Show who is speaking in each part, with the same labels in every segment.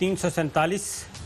Speaker 1: 347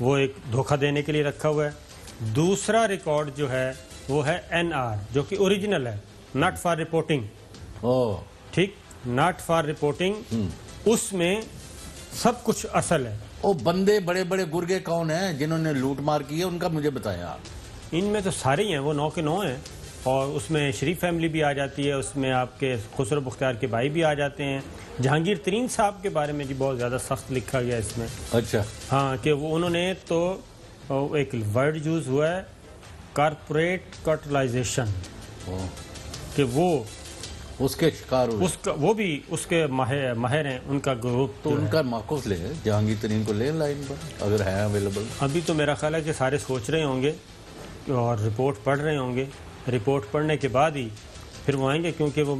Speaker 1: وہ ایک دھوکہ دینے کے لیے رکھا ہوا ہے۔ دوسرا ریکارڈ جو ہے وہ ہے NR جو کہ اوریجنل ہے، ناٹ فار رپورٹنگ، ٹھیک، ناٹ فار رپورٹنگ، اس میں سب کچھ اصل ہے۔
Speaker 2: وہ بندے بڑے بڑے گرگے کون ہیں جنہوں نے لوٹ مار کی ہے، ان کا مجھے بتایا۔
Speaker 1: ان میں تو سارے ہی ہیں، وہ 9 کے 9 ہیں، اور اس میں شریف فیملی بھی آ جاتی ہے، اس میں آپ کے خسرو بختیار کے بھائی بھی آ جاتے ہیں۔ جہانگیر ترین صاحب کے بارے میں جی بہت زیادہ سخت لکھا گیا اس میں۔
Speaker 2: اچھا،
Speaker 1: ہاں، کہ وہ انہوں نے تو ایک ورڈ یوز ہوا ہے کارپوریٹ کارٹلائزیشن، کہ وہ
Speaker 2: اس کے شکار ہوئے،
Speaker 1: وہ بھی اس کے ماہر ہیں، ان کا گروپ۔
Speaker 2: تو ان کا موقف لے جہانگیر ترین کو لے لائن پر اگر ہے اویلیبل۔
Speaker 1: ابھی تو میرا خیال ہے کہ سارے سوچ رہے ہوں گے اور رپورٹ پڑھ رہے ہوں گے، رپورٹ پڑھنے کے بعد ہی پھر وہ آئیں گے، کیونکہ وہ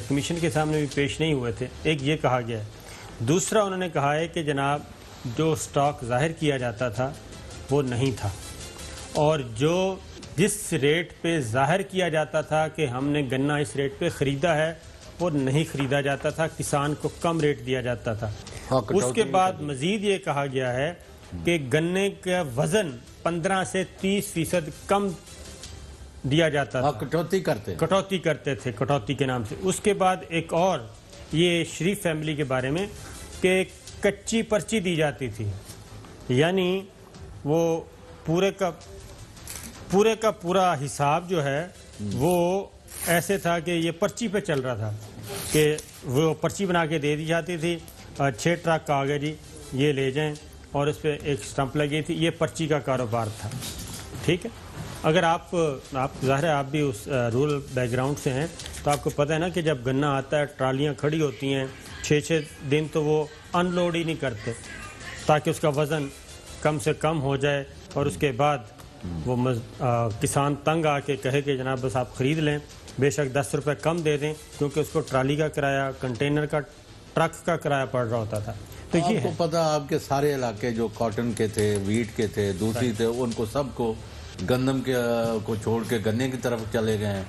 Speaker 1: کمیشن کے سامنے بھی پیش نہیں ہوئے تھے۔ ایک یہ کہا گیا ہے۔ دوسرا انہوں نے کہا ہے کہ جناب جو سٹاک ظاہر کیا جاتا تھا وہ نہیں تھا، اور جو جس ریٹ پہ ظاہر کیا جاتا تھا کہ ہم نے گنا اس ریٹ پہ خریدا ہے وہ نہیں خریدا جاتا تھا، کسان کو کم ریٹ دیا جاتا تھا۔ اس کے بعد مزید یہ کہا گیا ہے کہ گنے کا وزن 15 سے 30% کم دیا جاتا تھا، کٹوتی کرتے تھے، کٹوتی کے نام سے۔ اس کے بعد ایک اور یہ شریف فیملی کے بارے میں کہ کچی پرچی دی جاتی تھی، یعنی وہ پورے کا پورا حساب جو ہے وہ ایسے تھا کہ یہ پرچی پہ چل رہا تھا، کہ وہ پرچی بنا کے دے دی جاتی تھی، 6 ٹرک آ گئے جی یہ لے جائیں، اور اس پہ ایک سٹمپ لگی تھی، یہ پرچی کا کاروبار تھا، ٹھیک ہے۔ اگر آپ ظاہر ہے آپ بھی اس رورل بیک گراؤنڈ سے ہیں تو آپ کو پتہ ہے نا کہ جب گنا آتا ہے ٹرالیاں کھڑی ہوتی ہیں 6 دن تو وہ ان لوڈ ہی نہیں کرتے تاکہ اس کا وزن کم سے کم ہو جائے، اور اس کے بعد وہ کسان تنگ آ کے کہے کہ جناب بس آپ خرید لیں، بے شک 10 روپے کم دے دیں، کیونکہ اس کو ٹرالی کا کرایہ، کنٹینر کا، ٹرک کا کرایہ پڑ رہا ہوتا تھا۔ تو
Speaker 2: آپ کو پتہ آپ کے سارے علاقے جو کاٹن کے تھے، ویٹ کے تھے، دوسری تھے، ان کو سب کو گندم کے کو چھوڑ کے گنے کی طرف چلے گئے ہیں۔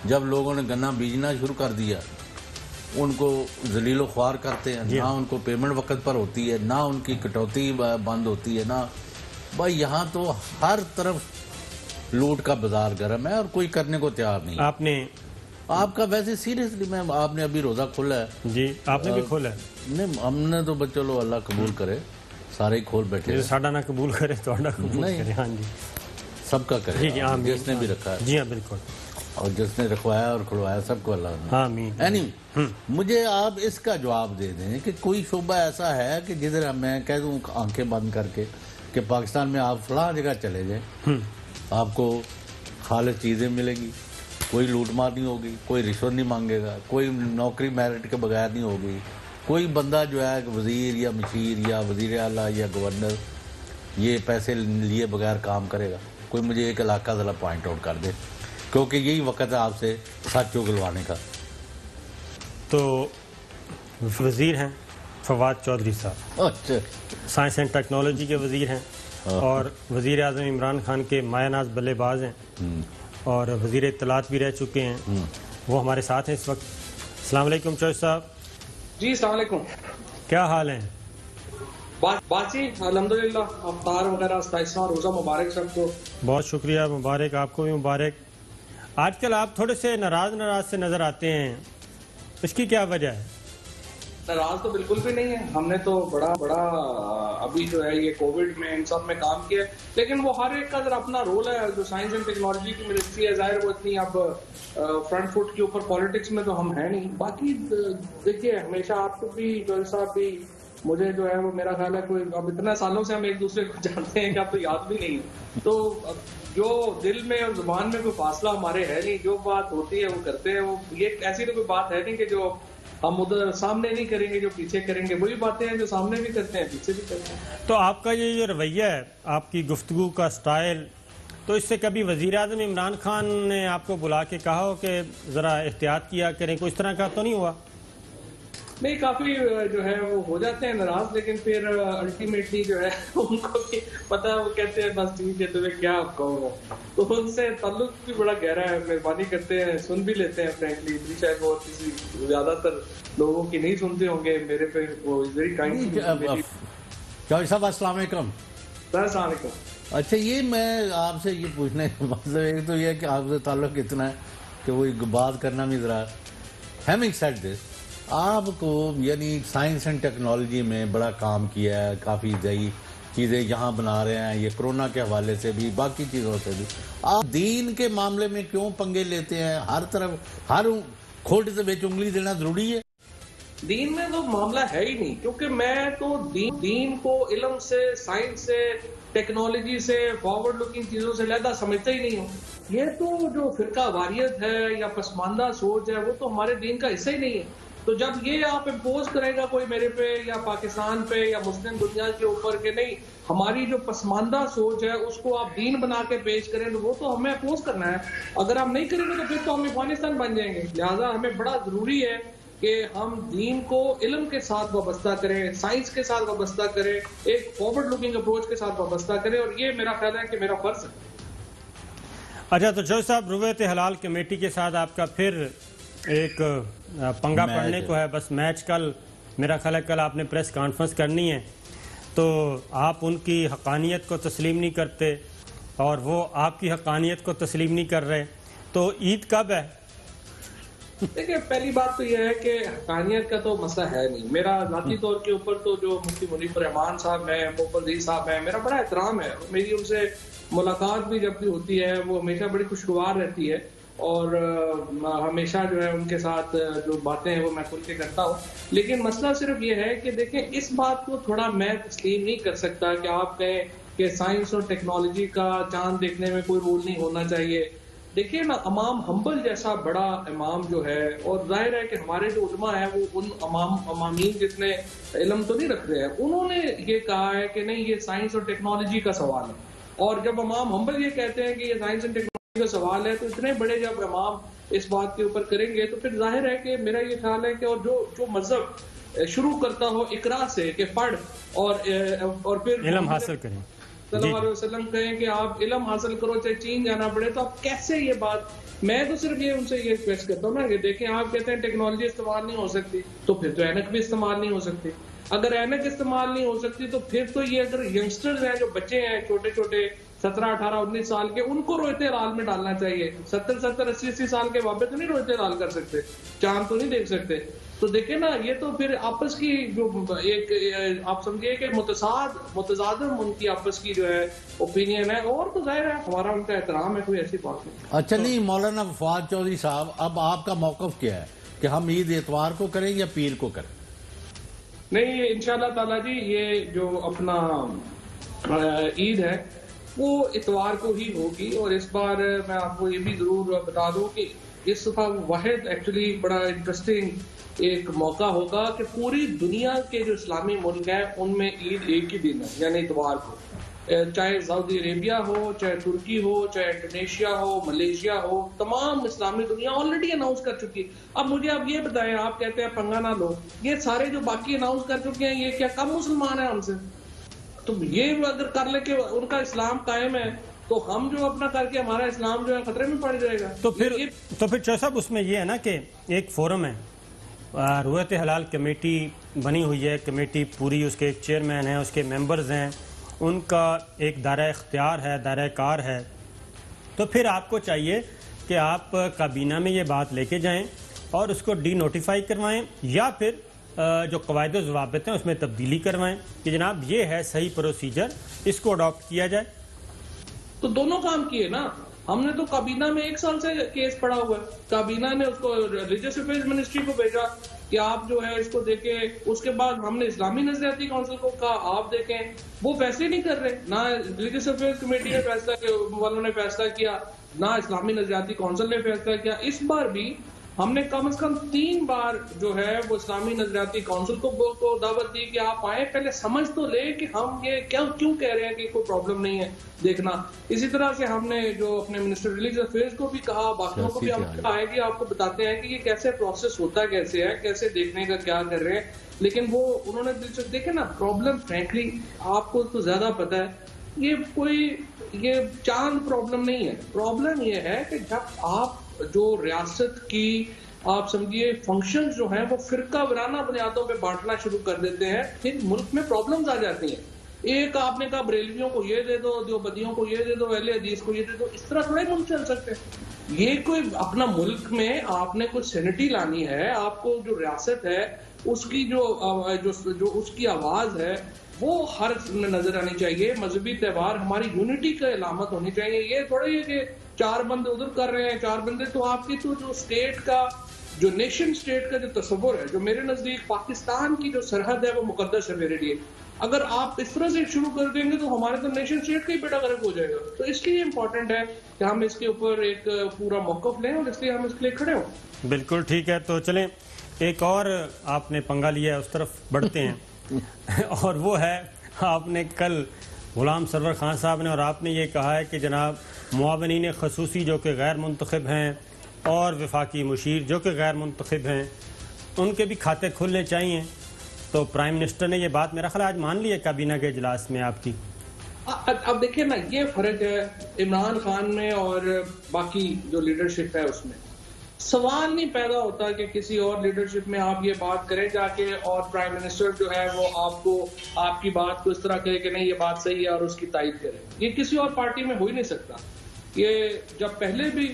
Speaker 2: جب لوگوں نے گنا بیجنا شروع کر دیا ان کو ذلیل و خوار کرتے ہیں، نہ ان کو پیمنٹ وقت پر ہوتی ہے، نہ ان کی کٹوتی بند ہوتی ہے، نہ بھائی یہاں تو ہر طرف لوٹ کا بازار گرم ہے اور کوئی کرنے کو تیار نہیں۔ آپ کا ویسے سیریسلی میں آپ نے ابھی روزہ کھولا ہے؟
Speaker 1: جی آپ نے بھی کھولا ہے؟
Speaker 2: نہیں ہم نے تو چلو اللہ قبول کرے، سارے ہی کھول بیٹھے،
Speaker 1: ساڈا نہ قبول کرے تو آڈا قبول کرے، ہاں جی
Speaker 2: سب کا کرے، جس نے بھی رکھا ہے،
Speaker 1: جی ہاں بالکل،
Speaker 2: اور جس نے رکھوایا اور کھلوایا سب کو اللہ
Speaker 1: آمین۔
Speaker 2: مجھے آپ اس کا جواب دے دیں کہ کوئی شعبہ ایسا ہے کہ جدھر میں کہہ دوں آنکھیں بند کر کے کہ پاکستان میں آپ فلاں جگہ چلے جائیں آپ کو خالص چیزیں ملیں گی، کوئی لوٹ مار نہیں ہوگی، کوئی رشوت نہیں مانگے گا، کوئی نوکری میرٹ کے بغیر نہیں ہوگی، کوئی بندہ جو ہے وزیر یا مشیر یا وزیر اعلیٰ یا گورنر یہ پیسے لیے بغیر کام کرے گا؟ کوئی مجھے ایک علاقہ ذرا پوائنٹ آؤٹ کر دے، کیونکہ یہی وقت ہے آپ سے سچ اگلوانے کا۔
Speaker 1: تو وزیر ہیں فواد چودھری صاحب،
Speaker 2: اچھا،
Speaker 1: سائنس اینڈ ٹیکنالوجی کے وزیر ہیں، اور وزیر اعظم عمران خان کے مایہ ناز بلے باز ہیں، اور وزیر اطلاعات بھی رہ چکے ہیں، وہ ہمارے ساتھ ہیں اس وقت۔ السلام علیکم چوہدری صاحب۔
Speaker 3: جی السلام علیکم،
Speaker 1: کیا حال ہیں؟
Speaker 3: باسی الحمدللہ، افطار وغیرہ استائشہ اور روزہ مبارک سب کو۔
Speaker 1: بہت شکریہ، مبارک، آپ کو بھی مبارک۔ آج کل آپ تھوڑے سے ناراض سے نظر آتے ہیں، اس کی کیا وجہ ہے؟
Speaker 3: ناراض تو بالکل بھی نہیں ہے، ہم نے تو بڑا ابھی جو ہے یہ کووڈ میں ان سب میں کام کیا ہے، لیکن وہ ہر ایک کا ذرا اپنا رول ہے۔ جو سائنس اینڈ ٹیکنالوجی کی منسٹری ہے ظاہر وہ اتنی اب فرنٹ فٹ کے اوپر پالیٹکس میں تو ہم ہیں نہیں۔ باقی دیکھیے ہمیشہ آپ کو بھی جوہری صاحب بھی مجھے جو ہے وہ میرا خیال ہے کوئی اب اتنا سالوں سے ہم ایک دوسرے کو جانتے ہیں کہ اب تو یاد بھی نہیں ہے، تو جو دل میں اور زبان میں کوئی فاصلہ ہمارے ہے نہیں، جو بات ہوتی ہے وہ کرتے ہیں، وہ یہ ایسی تو کوئی بات ہے نہیں کہ جو ہم ادھر سامنے نہیں کریں گے جو پیچھے کریں گے، وہی باتیں ہیں جو سامنے بھی کرتے ہیں پیچھے بھی کرتے ہیں۔
Speaker 1: تو آپ کا یہ جو رویہ ہے، آپ کی گفتگو کا سٹائل، تو اس سے کبھی وزیر اعظم عمران خان نے آپ کو بلا کے کہا ہو کہ ذرا احتیاط کیا کریں، کوئی اس طرح کا تو نہیں ہوا؟
Speaker 3: نہیں، کافی جو ہے وہ ہو جاتے ہیں ناراض، لیکن پھر الٹیمیٹلی جو ہے ان کو بھی پتہ ہے، وہ کہتے ہیں بس ٹھیک ہے تمہیں کیا کہوں، تو ان سے تعلق بھی بڑا گہرا ہے، مہربانی کرتے ہیں، سن بھی لیتے ہیں فرینکلی، شاید وہ کسی زیادہ تر لوگوں کی نہیں سنتے ہوں گے، میرے پہ وہ ویری کائنڈ۔
Speaker 2: چوہدری صاحب السلام علیکم۔
Speaker 3: السلام علیکم.
Speaker 2: اچھا یہ میں آپ سے یہ پوچھنے کا مطلب ایک تو یہ ہے کہ آپ سے تعلق اتنا ہے کہ وہ بات کرنا بھی ذرا ہیونگ سیڈ دس آپ کو یعنی سائنس اینڈ ٹیکنالوجی میں بڑا کام کیا ہے, کافی نئی چیزیں یہاں بنا رہے ہیں, یہ کرونا کے حوالے سے بھی باقی چیزوں سے بھی. آپ دین کے معاملے میں کیوں پنگے لیتے ہیں؟ ہر طرف ہر کھوٹ سے بیچ انگلی دینا ضروری ہے؟
Speaker 3: دین میں تو معاملہ ہے ہی نہیں, کیونکہ میں تو دین کو علم سے, سائنس سے, ٹیکنالوجی سے, فارورڈ لوکنگ چیزوں سے علیحدہ سمجھتا ہی نہیں ہوں. یہ تو جو فرقہ واریت ہے یا پسماندہ سوچ ہے وہ تو ہمارے دین کا حصہ ہی نہیں ہے. تو جب یہ آپ امپوز کرے گا کوئی میرے پہ یا پاکستان پہ یا مسلم دنیا کے اوپر کہ نہیں ہماری جو پسماندہ سوچ ہے اس کو آپ دین بنا کے پیش کریں تو وہ تو ہمیں اپوز کرنا ہے. اگر ہم نہیں کریں گے تو پھر تو ہم افغانستان بن جائیں گے. لہٰذا ہمیں بڑا ضروری ہے کہ ہم دین کو علم کے ساتھ وابستہ کریں, سائنس کے ساتھ وابستہ کریں, ایک فارورڈ لوکنگ اپروچ کے ساتھ وابستہ کریں, اور یہ میرا خیال ہے کہ میرا فرض ہے.
Speaker 1: اچھا تو جو صاحب رویت حلال کمیٹی کے ساتھ آپ کا پھر ایک پنگا پڑنے کو ہے, بس میچ کل میرا خیال ہے کل آپ نے پریس کانفرنس کرنی ہے, تو آپ ان کی حقانیت کو تسلیم نہیں کرتے اور وہ آپ کی حقانیت کو تسلیم نہیں کر رہے, تو عید کب ہے؟
Speaker 3: دیکھیں پہلی بات تو یہ ہے کہ حقانیت کا تو مسئلہ ہے نہیں. میرا ذاتی طور کے اوپر تو جو مفتی منیب الرحمان صاحب ہیں, موفل عزیز صاحب ہیں, میرا بڑا احترام ہے. میری ان سے ملاقات بھی جب بھی ہوتی ہے وہ ہمیشہ بڑی خوشگوار رہتی ہے, اور ہمیشہ جو ہے ان کے ساتھ جو باتیں ہیں وہ میں کھل کے کرتا ہوں. لیکن مسئلہ صرف یہ ہے کہ دیکھیں اس بات کو تھوڑا میں تسلیم نہیں کر سکتا کہ آپ کہیں کہ سائنس اور ٹیکنالوجی کا چاند دیکھنے میں کوئی رول نہیں ہونا چاہیے. دیکھیے نا, امام حنبل جیسا بڑا امام جو ہے, اور ظاہر ہے کہ ہمارے جو علماء ہیں وہ ان امامین جتنے علم تو نہیں رکھ رہے ہیں, انہوں نے یہ کہا ہے کہ نہیں یہ سائنس اور ٹیکنالوجی کا سوال ہے. اور جب امام حنبل یہ کہتے ہیں کہ یہ سائنس اینڈ ٹیکنالوجی کا سوال ہے تو اتنے بڑے جب امام اس بات کے اوپر کریں گے تو پھر ظاہر ہے کہ میرا یہ خیال ہے کہ اور جو مذہب شروع کرتا ہو اقرا سے کہ پڑھ اور پھر
Speaker 1: علم حاصل کریں,
Speaker 3: صلی اللہ علیہ وسلم کہیں کہ آپ علم حاصل کرو چاہے چین جانا پڑے, تو آپ کیسے یہ بات, میں تو صرف یہ ان سے یہ ریکویسٹ کرتا ہوں نا کہ دیکھیں آپ کہتے ہیں ٹیکنالوجی استعمال نہیں ہو سکتی, تو پھر تو اینک بھی استعمال نہیں ہو سکتی. اگر اینک استعمال نہیں ہو سکتی تو پھر تو یہ اگر ینگسٹرز ہیں جو بچے ہیں چھوٹے چھوٹے 17, 18, 19 سال کے, ان کو روئتے حلال میں ڈالنا چاہیے. 70, 80 سال کے بابے تو نہیں روئتے حلال کر سکتے, چاند تو نہیں دیکھ سکتے. تو دیکھیں نا یہ تو پھر آپس کی جو ایک آپ سمجھیے کہ متضادم ان کی آپس کی جو ہے اوپینین ہے, اور تو ظاہر ہے ہمارا ان کا احترام ہے, کوئی ایسی بات نہیں.
Speaker 2: اچھا نہیں مولانا فواد چودھری صاحب, اب آپ کا موقف کیا ہے کہ ہم عید اتوار کو کریں یا پیر کو کریں؟
Speaker 3: نہیں انشاءاللہ تعالیٰ جی یہ جو اپنا عید ہے وہ اتوار کو ہی ہوگی. اور اس بار میں آپ کو یہ بھی ضرور بتا دوں کہ اس دفعہ واحد ایکچولی بڑا انٹرسٹنگ ایک موقع ہوگا کہ پوری دنیا کے جو اسلامی ملک ہیں ان میں عید ایک ہی دن ہے, یعنی اتوار کو. چاہے سعودی عربیہ ہو, چاہے ترکی ہو, چاہے انڈونیشیا ہو, ملیشیا ہو, تمام اسلامی دنیا آلریڈی اناؤنس کر چکی ہے. اب مجھے آپ یہ بتائیں, آپ کہتے ہیں پنگا نہ لو, یہ سارے جو باقی اناؤنس کر چکے ہیں یہ کیا کم مسلمان ہیں ہم سے؟ تو یہ اگر کر لے کہ ان کا اسلام قائم ہے تو ہم جو اپنا کر کے ہمارا اسلام جو ہے خطرے میں پڑ جائے گا.
Speaker 1: تو پھر چودھری صاحب اس میں یہ ہے نا کہ ایک فورم ہے, رویت حلال کمیٹی بنی ہوئی ہے, کمیٹی پوری, اس کے ایک چیئرمین ہیں, اس کے ممبرز ہیں, ان کا ایک دائرہ اختیار ہے, دائرہ کار ہے. تو پھر آپ کو چاہیے کہ آپ کابینہ میں یہ بات لے کے جائیں اور اس کو ڈی نوٹیفائی کروائیں, یا پھر جو قواعد و ضوابط ہیں اس میں تبدیلی کروائیں کہ جناب یہ ہے صحیح پروسیجر, اس کو اڈاپٹ کیا جائے.
Speaker 3: تو دونوں کام کیے نا ہم نے. تو کابینہ میں 1 سال سے کیس پڑا ہوا ہے, کابینہ نے اس کو ریلیجس افیئرز منسٹری کو بھیجا کہ آپ جو ہے اس کو دیکھیں. اس کے بعد ہم نے اسلامی نظریاتی کونسل کو کہا آپ دیکھیں, وہ فیصلے نہیں کر رہے. نہ ریلیجس افیئرز کمیٹی نے فیصلہ والوں نے فیصلہ کیا, نہ اسلامی نظریاتی کونسل نے فیصلہ کیا. اس بار بھی ہم نے کم از کم 3 بار جو ہے وہ اسلامی نظریاتی کونسل کو دعوت دی کہ آپ آئیں, پہلے سمجھ تو لے کہ ہم یہ کیوں کہہ رہے ہیں کہ کوئی پرابلم نہیں ہے دیکھنا. اسی طرح سے ہم نے جو اپنے منسٹر ریلیجس افیئرز کو بھی کہا, باقیوں کو بھی ہم کہا ہے کہ آپ کو بتاتے ہیں کہ یہ کیسے پروسیس ہوتا کیسے ہے, کیسے دیکھنے کا کیا کر رہے ہیں. لیکن وہ انہوں نے دلچسپ دیکھے نا, پرابلم فرینکلی آپ کو تو زیادہ پتا ہے یہ چاند پرابلم نہیں ہے. پرابلم یہ ہے کہ جب آپ جو ریاست کی آپ سمجھیے فنکشنز جو ہیں وہ فرقہ وارانہ بنیادوں پہ بانٹنا شروع کر دیتے ہیں, پھر ملک میں پرابلمز آ جاتی ہیں. ایک آپ نے کہا بریلویوں کو یہ دے دو، دیوبندیوں کو یہ دے دو، اہل حدیث کو یہ دے دو، اس طرح تھوڑا ہی ملک چل سکتے ہیں۔ یہ کوئی اپنا ملک میں آپ نے کوئی سینٹی لانی ہے، آپ کو جو ریاست ہے اس کی جو اس کی آواز ہے وہ ہر میں نظر آنی چاہیے۔ مذہبی تہوار ہماری یونٹی کا علامت ہونی چاہیے۔ یہ تھوڑا ہی ہے کہ 4 بندے ادھر کر رہے ہیں، 4 بندے تو آپ کی تو جو اسٹیٹ کا جو نیشن اسٹیٹ کا جو تصور ہے، جو میرے نزدیک پاکستان کی جو سرحد ہے وہ مقدس ہے میرے لیے۔ اگر آپ اس طرح سے شروع کر دیں گے تو ہمارے تو نیشن اسٹیٹ کا ہی بیڑا غرق ہو جائے گا۔ تو اس لیے امپورٹنٹ ہے کہ ہم اس کے اوپر ایک پورا موقف لیں اور اس لیے ہم اس کے لیے کھڑے ہوں۔
Speaker 1: بالکل ٹھیک ہے، تو چلیں ایک اور آپ نے پنگا لیا ہے، اس طرف بڑھتے ہیں اور وہ ہے آپ نے کل غلام سرور خان صاحب نے اور آپ نے یہ کہا ہے کہ جناب معاونین خصوصی جو کہ غیر منتخب ہیں اور وفاقی مشیر جو کہ غیر منتخب ہیں ان کے بھی کھاتے کھلنے چاہیے۔ تو پرائم منسٹر نے یہ بات میرا خیال آج مان لی ہے کابینہ کے اجلاس میں آپ کی۔
Speaker 3: اب دیکھیں نا، یہ فرق ہے عمران خان میں اور باقی جو لیڈرشپ ہے اس میں۔ سوال نہیں پیدا ہوتا کہ کسی اور لیڈرشپ میں آپ یہ بات کریں جا کے اور پرائم منسٹر جو ہے وہ آپ کی بات کو اس طرح کہے کہ نہیں یہ بات صحیح ہے اور اس کی تائید کرے۔ یہ کسی اور پارٹی میں ہو ہی نہیں سکتا۔ یہ جب پہلے بھی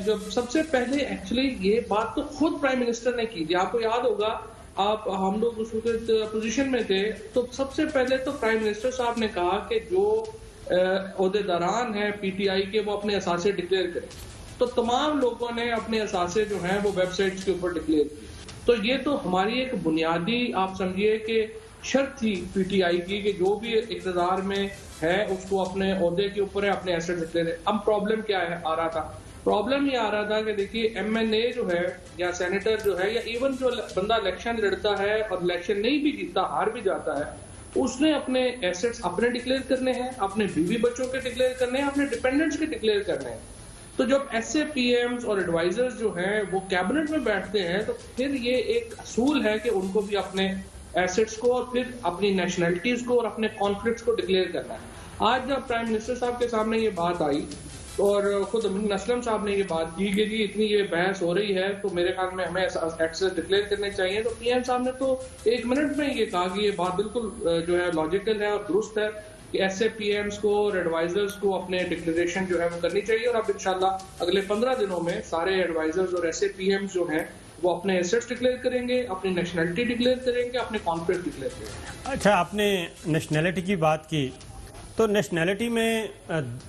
Speaker 3: جب سب سے پہلے ایکچولی یہ بات تو خود پرائم منسٹر نے کی تھی۔ آپ کو یاد ہوگا ہم لوگ اس وقت اپوزیشن میں تھے تو سب سے پہلے تو پرائم منسٹر صاحب نے کہا کہ جو عہدیداران ہیں پی ٹی آئی کے وہ اپنے اثاثے ڈکلیئر کریں۔ تو تمام لوگوں نے اپنے اثاثے جو ہیں وہ ویب سائٹس کے اوپر ڈکلیئر کی۔ تو یہ تو ہماری ایک بنیادی آپ سمجھیے کہ شرط تھی پی ٹی آئی کی کہ جو بھی اقتدار میں ہے اس کو اپنے عہدے کے اوپر ہے اپنے ایسٹ ڈکلیئر۔ اب پرابلم کیا ہے آ رہا تھا؟ پرابلم یہ آ رہا تھا کہ دیکھیے ایم این اے جو ہے یا سینیٹر جو ہے یا ایون جو بندہ الیکشن لڑتا ہے اور الیکشن نہیں بھی جیتتا ہار بھی جاتا ہے، اس نے اپنے ایسٹس اپنے ڈکلیئر کرنے ہیں، اپنے بیوی بچوں کے ڈکلیئر کرنے ہیں، اپنے ڈیپینڈنٹس کے ڈکلیئر کرنے ہیں۔ تو جب ایس اے پی ایمز اور ایڈوائزرز جو ہیں وہ کیبنٹ میں بیٹھتے ہیں تو پھر یہ ایک اصول ہے کہ ان کو بھی اپنے ایسٹس کو اور پھر اپنی نیشنلٹیز کو اور اپنے کانفلکٹس کو ڈکلیئر کرنا ہے۔ آج جب پرائم منسٹر صاحب کے سامنے یہ بات آئی اور خود امین اسلم صاحب نے یہ بات کی کہ جی اتنی یہ بحث ہو رہی ہے تو میرے خیال میں ہمیں ایکسس ڈکلیئر کرنے چاہیے، تو پی ایم صاحب نے تو 1 منٹ میں یہ کہا کہ یہ بات بالکل جو ہے لاجیکل ہے اور درست ہے کہ ایس اے پی ایمز کو اور ایڈوائزرز کو اپنے ڈکلیریشن جو ہے وہ کرنی چاہیے۔ اور اب انشاءاللہ اگلے 15 دنوں میں سارے ایڈوائزرز اور ایس اے پی ایمز جو ہیں وہ اپنے ایسٹس ڈکلیئر کریں گے، اپنی نیشنلٹی ڈکلیئر کریں گے، اپنے کانفلکٹ ڈکلیئر کریں گے۔
Speaker 1: اچھا، آپ نے نیشنلٹی کی بات کی تو نیشنلٹی میں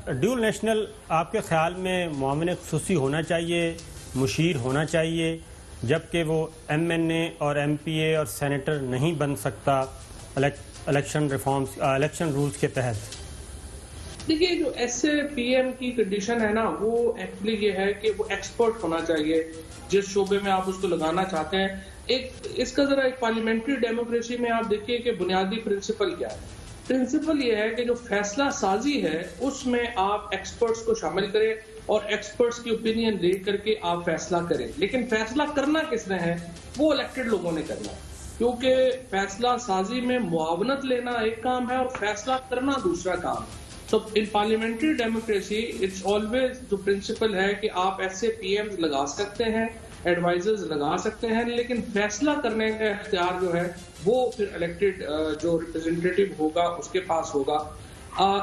Speaker 1: ڈیول نیشنل آپ کے خیال میں معاون خصوصی ہونا چاہیے، مشیر ہونا چاہیے، جبکہ وہ ایم این اے اور ایم پی اے اور سینیٹر نہیں بن سکتا الیکشن ریفارمز الیکشن رولز کے تحت؟
Speaker 3: دیکھیے جو ایس اے پی ایم کی کنڈیشن ہے نا وہ ایکچولی یہ ہے کہ وہ ایکسپرٹ ہونا چاہیے جس شعبے میں آپ اس کو لگانا چاہتے ہیں۔ اس کا ذرا ایک پارلیمنٹری ڈیموکریسی میں آپ دیکھیے کہ بنیادی پرنسپل کیا ہے۔ پرنسپل یہ ہے کہ جو فیصلہ سازی ہے اس میں آپ ایکسپرٹس کو شامل کریں اور ایکسپرٹس کی اوپینین لے کر کے آپ فیصلہ کریں، لیکن فیصلہ کرنا کس نے ہے؟ وہ الیکٹڈ لوگوں نے کرنا ہے، کیونکہ فیصلہ سازی میں معاونت لینا ایک کام ہے اور فیصلہ کرنا دوسرا کام ہے۔ تو ان پارلیمنٹری ڈیموکریسی اٹس آلویز جو پرنسپل ہے کہ آپ ایسے پی ایمز لگا سکتے ہیں، ایڈوائزرز لگا سکتے ہیں، لیکن فیصلہ کرنے کا اختیار جو ہے وہ پھر الیکٹڈ جو ریپرزنٹیٹیو ہوگا اس کے پاس ہوگا۔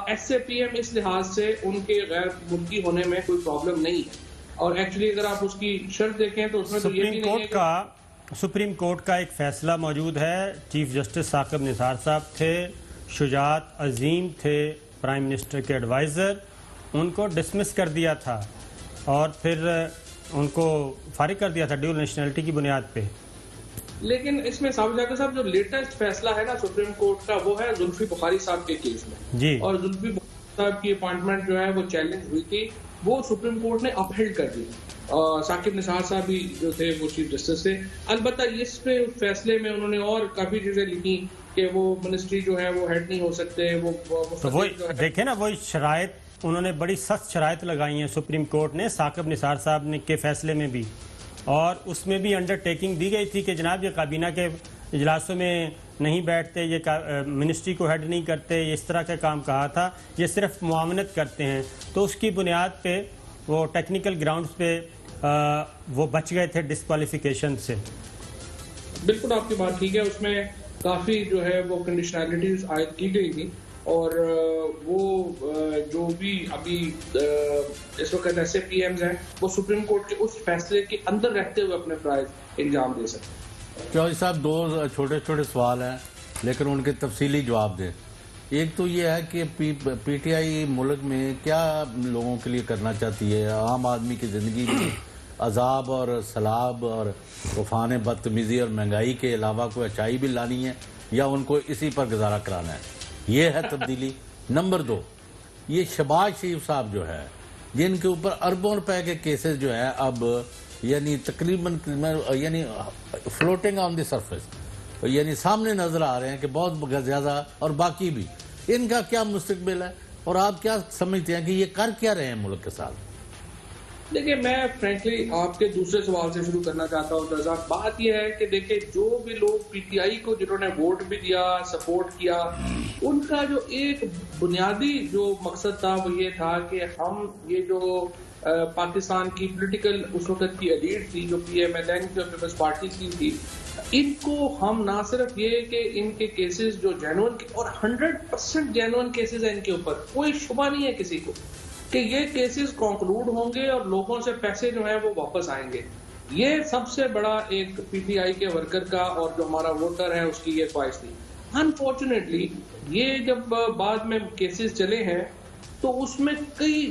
Speaker 3: ایس اے پی ایم اس لحاظ سے ان کے غیر ملکی ہونے میں کوئی پرابلم نہیں ہے، اور ایکچولی اگر آپ اس کی شرط دیکھیں تو اس میں تو یہ بھی نہیں ہے
Speaker 1: سپریم کورٹ کا ایک فیصلہ موجود ہے، چیف جسٹس ثاقب نثار صاحب تھے، شجاعت عظیم تھے پرائم منسٹر کے ایڈوائزر، ان کو ڈسمس کر دیا تھا اور پھر ان کو فارغ کر دیا تھا ڈیول نیشنلٹی کی بنیاد پہ۔
Speaker 3: لیکن اس میں صاحب جو لیٹسٹ فیصلہ ہے نا سپریم کورٹ کا وہ ہے زلفی بخاری صاحب کے کیس میں
Speaker 1: جی،
Speaker 3: اور زلفی بخاری صاحب کی اپوائنٹمنٹ جو ہے وہ چیلنج ہوئی تھی، وہ سپریم کورٹ نے اپہیلڈ کر دی۔ ثاقب نثار صاحب بھی جو تھے وہ چیف جسٹس تھے، البتہ اس پہ فیصلے میں انہوں نے اور کافی چیزیں لکھی کہ وہ منسٹری جو ہے وہ ہیڈ نہیں ہو سکتے، وہ
Speaker 1: دیکھیں نا وہی شرائط انہوں نے بڑی سخت شرائط لگائی ہیں سپریم کورٹ نے ثاقب نثار صاحب نے کے فیصلے میں بھی، اور اس میں بھی انڈر ٹیکنگ دی گئی تھی کہ جناب یہ کابینہ کے اجلاسوں میں نہیں بیٹھتے، یہ منسٹری کو ہیڈ نہیں کرتے، اس طرح کا کام کہا تھا، یہ صرف معاونت کرتے ہیں۔ تو اس کی بنیاد پہ وہ ٹیکنیکل گراؤنڈز پہ وہ بچ گئے تھے ڈسکوالیفیکیشن سے۔
Speaker 3: بالکل آپ کی بات ٹھیک ہے، اس میں کافی جو ہے وہ کنڈیشنالٹیز عائد کی گئی تھی، اور وہ جو بھی ابھی اس وقت ایسے پی ایمز ہیں وہ سپریم کورٹ کے اس فیصلے کے اندر رہتے ہوئے اپنے فرائض انجام دے سکتے ہیں۔
Speaker 2: چودھری صاحب 2 چھوٹے چھوٹے سوال ہیں لیکن ان کے تفصیلی جواب دیں۔ ایک تو یہ ہے کہ پی ٹی آئی ملک میں کیا لوگوں کے لیے کرنا چاہتی ہے؟ عام آدمی کی زندگی میں عذاب اور سلاب اور طوفان بدتمیزی اور مہنگائی کے علاوہ کوئی اچائی بھی لانی ہے یا ان کو اسی پر گزارا کرانا ہے؟ یہ ہے تبدیلی۔ نمبر 2، یہ شہباز شریف صاحب جو ہے جن کے اوپر اربوں روپے کے کیسز جو ہے اب یعنی تقریباً یعنی فلوٹنگ آن دی سرفیس، یعنی سامنے نظر آ رہے ہیں کہ بہت زیادہ، اور باقی بھی، ان کا کیا مستقبل ہے اور آپ کیا سمجھتے ہیں کہ یہ کر کیا رہے ہیں ملک کے ساتھ؟
Speaker 3: دیکھیں، میں فرینکلی آپ کے دوسرے سوال سے شروع کرنا چاہتا ہوں رضا۔ بات یہ ہے کہ دیکھیں جو بھی لوگ پی ٹی آئی کو جنہوں نے ووٹ بھی دیا، سپورٹ کیا، ان کا جو ایک بنیادی جو مقصد تھا وہ یہ تھا کہ ہم یہ جو پاکستان کی پولیٹیکل اس وقت کی ایلیٹ تھی جو پی ایم ایل این کی اور پیپلز پارٹی کی تھی، ان کو ہم نہ صرف یہ کہ ان کے کیسز جو جینوئن اور 100% جینوئن کیسز ہیں ان کے اوپر، کوئی شبہ نہیں ہے کسی کو کہ یہ کیسز کنکلوڈ ہوں گے اور لوگوں سے پیسے جو ہیں وہ واپس آئیں گے۔ یہ سب سے بڑا ایک پی ٹی آئی کے ورکر کا اور جو ہمارا ووٹر ہے اس کی یہ خواہش تھی۔ انفارچونیٹلی یہ جب بعد میں کیسز چلے ہیں تو اس میں کئی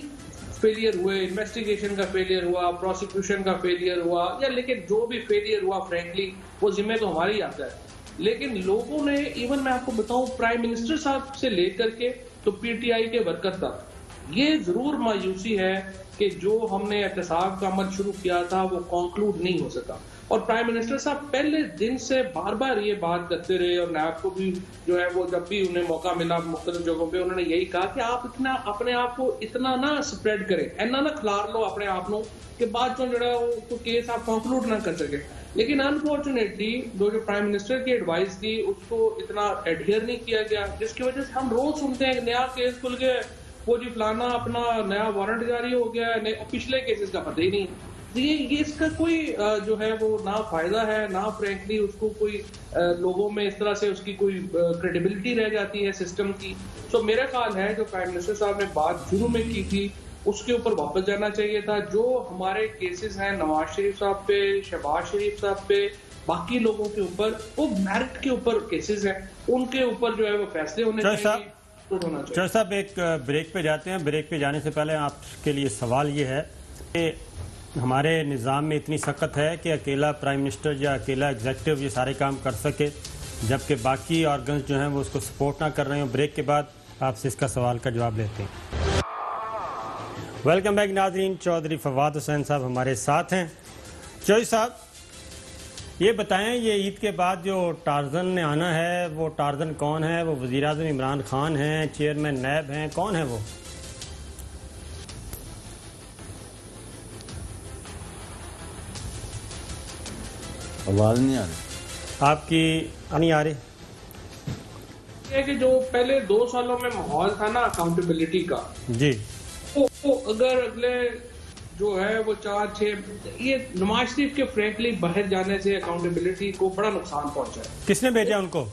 Speaker 3: فیلئر ہوئے، انویسٹیگیشن کا فیلئر ہوا، پروسیکیوشن کا فیلئر ہوا، یا لیکن جو بھی فیلئر ہوا فرینکلی وہ ذمہ تو ہماری آتا ہے۔ لیکن لوگوں نے، ایون میں آپ کو بتاؤں، پرائم منسٹر صاحب سے لے کر کے تو پی ٹی آئی کے ورکر تک، یہ ضرور مایوسی ہے کہ جو ہم نے احتساب کا عمل شروع کیا تھا وہ کنکلوڈ نہیں ہو سکا۔ اور پرائم منسٹر صاحب پہلے دن سے بار بار یہ بات کرتے رہے، اور نیب کو بھی جو ہے وہ جب بھی انہیں موقع ملا مختلف جگہوں پہ انہوں نے یہی کہا کہ آپ اتنا اپنے آپ کو اتنا نہ سپریڈ کریں، اینا نہ کھلار لو اپنے آپ کو کہ بعد میں جو ہے وہ کیس آپ کنکلوڈ نہ کر سکیں۔ لیکن انفارچونیٹلی جو پرائم منسٹر کی ایڈوائس تھی اس کو اتنا ایڈہیئر نہیں کیا گیا، جس کی وجہ سے ہم روز سنتے ہیں کہ نیا کیس کھل گیا، وہ جی فلانا اپنا نیا وارنٹ جاری ہو گیا ہے، پچھلے کیسز کا پتہ ہی نہیں۔ یہ اس کا کوئی جو ہے وہ نہ فائدہ ہے، نہ فرینکلی اس کو کوئی لوگوں میں اس طرح سے اس کی کوئی کریڈیبلٹی رہ جاتی ہے سسٹم کی۔ سو میرا خیال ہے جو پرائم منسٹر صاحب نے بات شروع میں کی تھی اس کے اوپر واپس جانا چاہیے تھا۔ جو ہمارے کیسز ہیں نواز شریف صاحب پہ، شہباز شریف صاحب پہ، باقی لوگوں کے اوپر، وہ میرٹ کے اوپر کیسز ہیں، ان کے اوپر جو ہے وہ فیصلے ہونے چاہیے۔
Speaker 1: چودھری صاحب ایک بریک پہ جاتے ہیں۔ بریک پہ جانے سے پہلے آپ کے لیے سوال یہ ہے کہ ہمارے نظام میں اتنی سخت ہے کہ اکیلا پرائم منسٹر یا اکیلا ایگزیکٹو یہ سارے کام کر سکے جبکہ باقی آرگنز جو ہیں وہ اس کو سپورٹ نہ کر رہے ہیں۔ بریک کے بعد آپ سے اس کا سوال کا جواب لیتے ہیں۔ ویلکم بیک ناظرین، چودھری فواد حسین صاحب ہمارے ساتھ ہیں۔ چودھری صاحب یہ بتائیں، یہ عید کے بعد جو ٹارزن نے آنا ہے وہ ٹارزن کون ہے؟ وہ وزیر اعظم عمران خان ہیں، چیئرمین نیب ہیں، کون ہے وہ؟
Speaker 2: آواز نہیں آ رہی
Speaker 3: آپ کی؟ نہیں آ رہی۔ یہ کہ جو پہلے 2 سالوں میں ماحول تھا نا اکاؤنٹیبلٹی کا،
Speaker 1: جی،
Speaker 3: وہ اگر اگلے جو ہے وہ 4-6 یہ نواز شریف کے فرینکلی باہر جانے سے اکاؤنٹیبلٹی کو بڑا نقصان پہنچا ہے۔
Speaker 1: کس نے بھیجا ان کو؟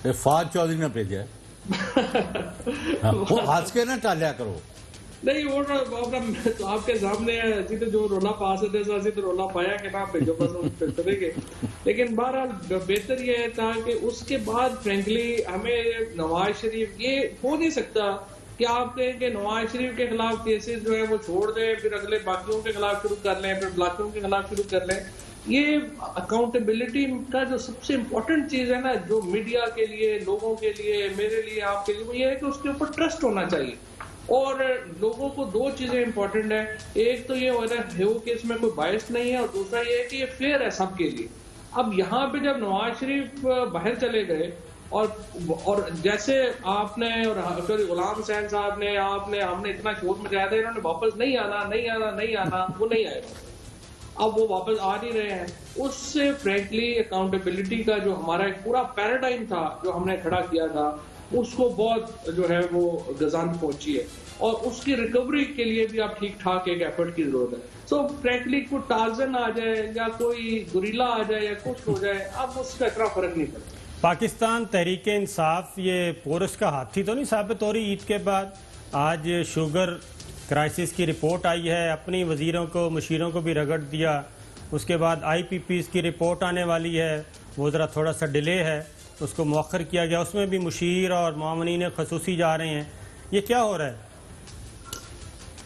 Speaker 2: فواد چودھری نے بھیجا ہے۔ وہ ہنس کے نہ ٹالیا کرو۔
Speaker 3: نہیں، وہ آپ کے سامنے ہے، اسی تو جو رولا پا سکتے تھے اسی تو رولا پایا کہ نہ بھیجو بس چلے گئے۔ لیکن بہرحال بہتر یہ تھا کہ اس کے بعد فرینکلی ہمیں نواز شریف، یہ ہو نہیں سکتا کہ آپ کہیں کہ نواز شریف کے خلاف کیسز جو ہے وہ چھوڑ دیں، پھر اگلے باقیوں کے خلاف شروع کر لیں، پھر باقیوں کے خلاف شروع کر لیں۔ یہ اکاؤنٹیبلٹی کا جو سب سے امپورٹنٹ چیز ہے نا، جو میڈیا کے لیے، لوگوں کے لیے، میرے لیے، آپ کے لیے، وہ یہ ہے کہ اس کے اوپر ٹرسٹ ہونا چاہیے۔ اور لوگوں کو 2 چیزیں امپورٹنٹ ہیں، ایک تو یہ ہو رہا ہے کہ اس میں کوئی باعث نہیں ہے، اور دوسرا یہ ہے کہ یہ فیئر ہے سب کے لیے۔ اب یہاں پہ جب نواز شریف باہر چلے گئے اور جیسے آپ نے اور غلام حسین صاحب نے، ہم نے اتنا شور مچایا تھا انہوں نے واپس نہیں آنا، وہ نہیں آئے، اب وہ واپس آ نہیں رہے ہیں۔ اس سے فرینکلی اکاؤنٹیبلٹی کا جو ہمارا ایک پورا پیراڈائم تھا جو ہم نے کھڑا کیا تھا، اس کو بہت جو ہے وہ گزند پہنچی ہے، اور اس کی ریکوری کے لیے بھی اب ٹھیک ٹھاک ایک ایفرٹ کی ضرورت ہے۔ سو فرینکلی کوئی ٹارزن آ جائے یا کوئی گوریلا آ جائے یا کچھ ہو جائے، اب اس کا اتنا فرق نہیں پڑتا۔
Speaker 1: پاکستان تحریک انصاف یہ پورس کا ہاتھی تو نہیں ثابت ہو رہی عید کے بعد؟ آج شوگر کرائسس کی رپورٹ آئی ہے، اپنی وزیروں کو مشیروں کو بھی رگڑ دیا، اس کے بعد آئی پی پیز کی رپورٹ آنے والی ہے، وہ ذرا تھوڑا سا ڈیلے ہے، اس کو مؤخر کیا گیا، اس میں بھی مشیر اور معاونین خصوصی جا رہے ہیں. یہ کیا ہو رہا ہے؟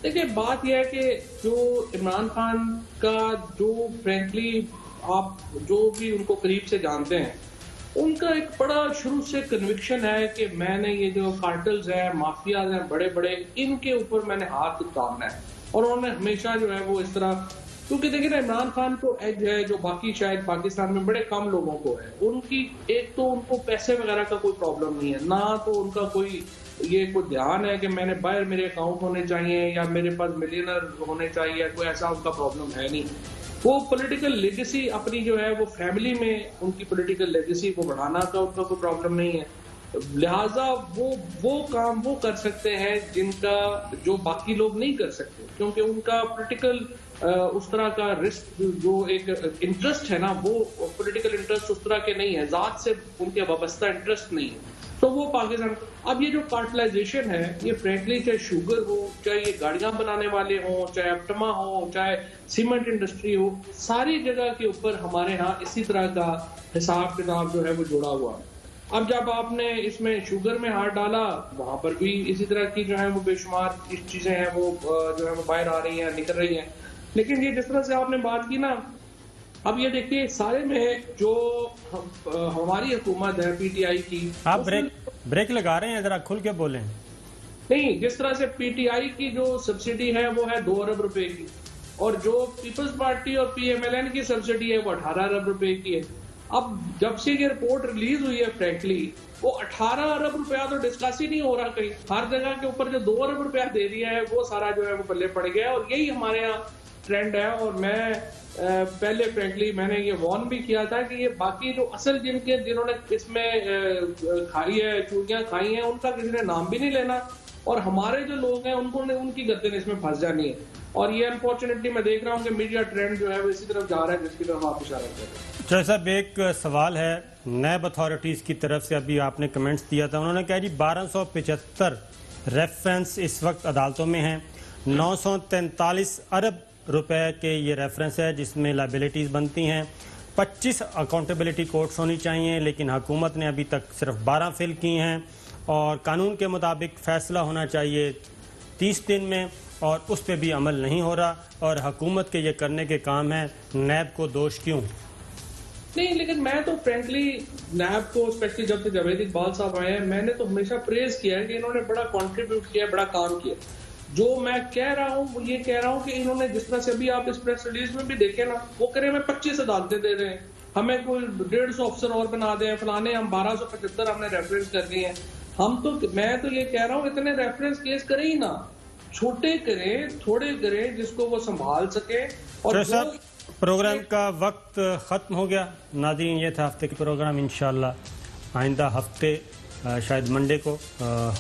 Speaker 3: دیکھیں بات یہ ہے کہ جو عمران خان کا جو فرینکلی آپ جو بھی ان کو قریب سے جانتے ہیں، ان کا ایک بڑا شروع سے کنوکشن ہے کہ میں نے یہ جو کارٹلز ہیں، مافیاز ہیں بڑے بڑے، ان کے اوپر میں نے ہاتھ اتارنا ہے. اور انہوں نے ہمیشہ جو ہے وہ اس طرح، کیونکہ دیکھیں نا عمران خان کو ایج ہے جو باقی شاید پاکستان میں بڑے کم لوگوں کو ہے. ان کی ایک تو ان کو پیسے وغیرہ کا کوئی پرابلم نہیں ہے، نہ تو ان کا کوئی یہ کوئی دھیان ہے کہ میں نے باہر میرے اکاؤنٹ ہونے چاہیے یا میرے پاس ملینر ہونے چاہیے، کوئی ایسا ان کا پرابلم ہے نہیں. وہ پولیٹیکل لیگیسی اپنی جو ہے وہ فیملی میں ان کی پولیٹیکل لیگیسی کو بڑھانا کا ان کا کوئی پرابلم نہیں ہے. لہٰذا وہ کام وہ کر سکتے ہیں جن کا جو باقی لوگ نہیں کر سکتے، کیونکہ ان کا پولیٹیکل اس طرح کا رسک جو ایک انٹرسٹ ہے نا، وہ پولیٹیکل انٹرسٹ اس طرح کے نہیں ہے، ذات سے ان کے وابستہ انٹرسٹ نہیں ہے. تو وہ پاکستان اب یہ جو کارٹلائزیشن ہے، یہ فرینکلی چاہے شوگر ہو، چاہے یہ گاڑیاں بنانے والے ہوں، چاہے اپٹما ہو، چاہے سیمنٹ انڈسٹری ہو، ساری جگہ کے اوپر ہمارے ہاں اسی طرح کا حساب کتاب جو ہے وہ جڑا ہوا. اب جب آپ نے اس میں شوگر میں ہاتھ ڈالا، وہاں پر بھی اسی طرح کی جو ہے وہ بے شمار چیزیں ہیں وہ جو ہے وہ باہر آ رہی ہیں، نکل رہی ہیں. لیکن یہ جس طرح سے آپ نے بات کی نا، اب یہ دیکھیے سارے میں جو ہماری حکومت ہے پی ٹی آئی کی،
Speaker 1: آپ بریک لگا رہے ہیں، ذرا کھل کے بولیں.
Speaker 3: نہیں، جس طرح سے پی ٹی آئی کی جو سبسڈی ہے وہ ہے 2 ارب روپے کی، اور جو پیپلز پارٹی اور پی ایم ایل این کی سبسڈی ہے وہ 18 ارب روپے کی ہے. اب جب سے یہ رپورٹ ریلیز ہوئی ہے فرینکلی، وہ 18 ارب روپیہ تو ڈسکس ہی نہیں ہو رہا کہیں. ہر جگہ کے اوپر جو 2 ارب روپیہ دے دیا ہے وہ سارا جو ہے وہ پلے پڑ گیا ہے، اور یہی ہمارے یہاں ٹرینڈ ہے. اور میں پہلے فرینکلی میں نے یہ وارن بھی کیا تھا کہ یہ باقی جو اصل جنہوں نے اس میں کھائی ہے، چوریاں کھائی ہیں، ان کا کسی نے نام بھی نہیں لینا، اور ہمارے جو لوگ ہیں ان کی گردن اس میں پھنس جانی ہے. اور یہ انفارچونیٹلی میں دیکھ رہا ہوں کہ میڈیا ٹرینڈ جو ہے وہ اسی طرف جا رہا ہے جس کی طرف آپ اشارہ کر رہے ہیں.
Speaker 1: چوہے صاحب، ایک سوال ہے نیب اتھارٹیز کی طرف سے، ابھی آپ نے کمنٹس دیا تھا، انہوں نے کہا جی 1275 ریفرنس اس وقت عدالتوں میں ہیں، 943 ارب روپے کے یہ ریفرنس ہے جس میں لائبلٹیز بنتی ہیں، 25 اکاؤنٹیبلٹی کورٹس ہونی چاہیے، لیکن حکومت نے ابھی تک صرف 12 فل کی ہیں، اور قانون کے مطابق فیصلہ ہونا چاہیے 30 دن میں، اور اس پہ بھی عمل نہیں ہو رہا، اور حکومت کے یہ کرنے کے کام ہیں. نیب کو دوش کیوں؟
Speaker 3: نہیں، لیکن میں تو فرینکلی نیب کو، اسپیشلی جب سے جاوید اقبال صاحب آئے ہیں، میں نے تو ہمیشہ پریز کیا ہے کہ انہوں نے بڑا کنٹریبیوٹ کیا ہے، بڑا کام کیا. جو میں کہہ رہا ہوں وہ یہ کہہ رہا ہوں کہ انہوں نے جس طرح سے ابھی آپ اس پریس ریلیز میں بھی دیکھیں نا، وہ کرے میں 25 عدالتیں دے رہے ہیں، ہمیں کوئی 150 افسر اور بنا دیں فلانے، ہم 1275 ہم نے ریفرنس کر دیے ہیں. میں تو یہ کہہ رہا ہوں اتنے ریفرنس کیس کریں ہی نہ، چھوٹے کریں، تھوڑے کریں جس کو وہ سنبھال سکے. اور
Speaker 1: پروگرام کا وقت ختم ہو گیا. ناظرین، یہ تھا ہفتے کے پروگرام. انشاءاللہ آئندہ ہفتے شاید منڈے کو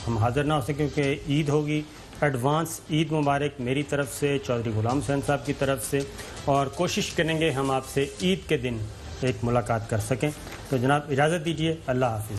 Speaker 1: ہم حاضر نہ ہو سکیں کیونکہ عید ہوگی. ایڈوانس عید مبارک میری طرف سے، چودھری غلام حسین صاحب کی طرف سے، اور کوشش کریں گے ہم آپ سے عید کے دن ایک ملاقات کر سکیں. تو جناب اجازت دیجیے، اللہ حافظ.